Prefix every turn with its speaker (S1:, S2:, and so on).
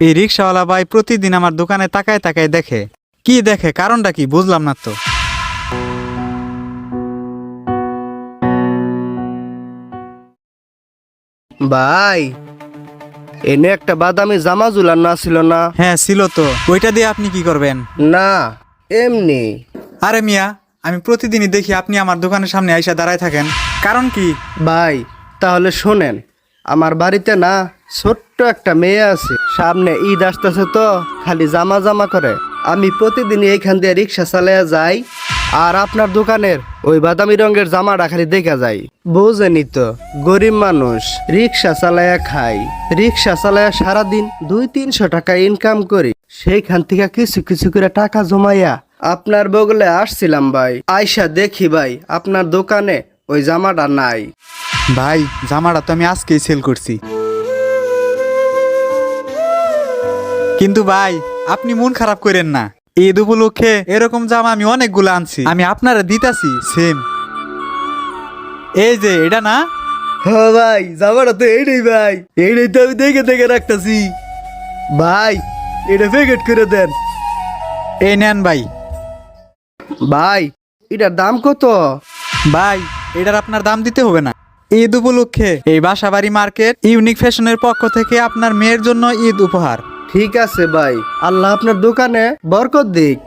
S1: এই রিক্সাওয়ালা ভাই প্রতিদিন আমার দোকানে তাকায় তাকায় দেখে। কি দেখে, কারণটা কি বুঝলাম না তো।
S2: ভাই, এনে একটা বাদামি জামা ঝুলানো ছিল না?
S1: হ্যাঁ ছিল তো, ওইটা দিয়ে আপনি কি করবেন?
S2: না, এমনি।
S1: আরে মিয়া, আমি প্রতিদিনই দেখি আপনি আমার দোকানের সামনে আইসা দাঁড়ায় থাকেন, কারণ কি?
S2: ভাই তাহলে শোনেন, আমার বাড়িতে না ছোট্ট একটা মেয়ে আছে, সামনে ঈদ আসতেছে তো খালি জামা জামা করে। আমি প্রতিদিন এইখান দিয়ে রিক্সা চালাইয়া যাই, আর আপনার দোকানের ওই বাদামি রঙের জামাটা খালি দেখা যায়। বুঝেনি তো, গরিব মানুষ, রিক্সা চালাইয়া খাই, রিক্সা চালাইয়া সারাদিন 200-300 টাকা ইনকাম করি, সেইখান থেকে কিছু কিছু করে টাকা জমাইয়া আপনার বগলে আসছিলাম ভাই। আয়সা দেখি ভাই আপনার দোকানে ওই জামাটা নাই।
S1: ভাই, জামাটা তো আমি আজকেই সেল করছি। কিন্তু ভাই, আপনি মন খারাপ করেন না, ঈদ উপলক্ষে এরকম জামা আমি অনেকগুলো আনছি, আমি আপনারা দিতাছি সেম। এই যে এটা না?
S2: হ্যাঁ ভাই, জামাটা তো এইটাই ভাই, এইটাই তো আমি দেখে দেখে রাখতেছি ভাই। এটা প্যাকেট করে দেন
S1: এই নেন ভাই।
S2: ভাই। এটার দাম কত?
S1: ভাই, এটার আপনার দাম দিতে হবে না। ঈদ উপলক্ষে এই বাসাবাড়ি মার্কেট ইউনিক ফ্যাশনের পক্ষ থেকে আপনার মেয়ের জন্য ঈদ উপহার।
S2: ঠিক আছে ভাই, আল্লাহ আপনার দোকানে বরকত দিক।